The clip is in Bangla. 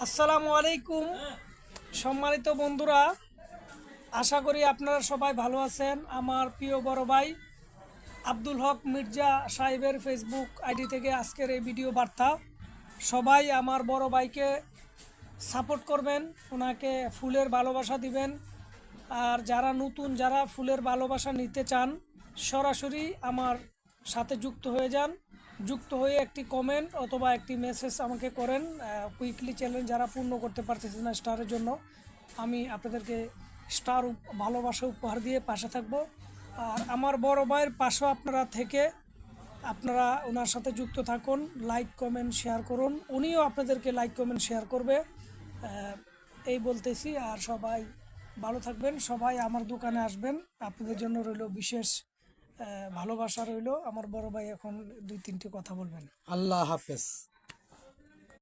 আসসালামু আলাইকুম সম্মানিত বন্ধুরা, আশা করি আপনারা সবাই ভালো আছেন। আমার প্রিয় বড় ভাই আব্দুল হক মির্জা সাহেবের ফেসবুক আইডি থেকে আজকের এই ভিডিও বার্তা। সবাই আমার বড় ভাইকে সাপোর্ট করবেন, ওনাকে ফুলের ভালোবাসা দিবেন। আর যারা নতুন, যারা ফুলের ভালোবাসা নিতে চান, সরাসরি আমার সাথে যুক্ত হয়ে যান। যুক্ত হয়ে একটি কমেন্ট অথবা একটি মেসেজ আমাকে করেন। কুইকলি চ্যালেঞ্জ যারা পূর্ণ করতে পারতেছেন না স্টারের জন্য, আমি আপনাদেরকে স্টার ভালোবাসা উপহার দিয়ে পাশে থাকব। আর আমার বড় ভাইয়ের পাশেও আপনারা থেকে আপনারা ওনার সাথে যুক্ত থাকুন, লাইক কমেন্ট শেয়ার করুন, উনিও আপনাদেরকে লাইক কমেন্ট শেয়ার করবে। আহ, এই বলতেছি। আর সবাই ভালো থাকবেন, সবাই আমার দোকানে আসবেন, আপনাদের জন্য রইল বিশেষ ভালোবাসা রইল। আমার বড় ভাই এখন দুই তিনটি কথা বলবেন। আল্লাহ হাফেজ।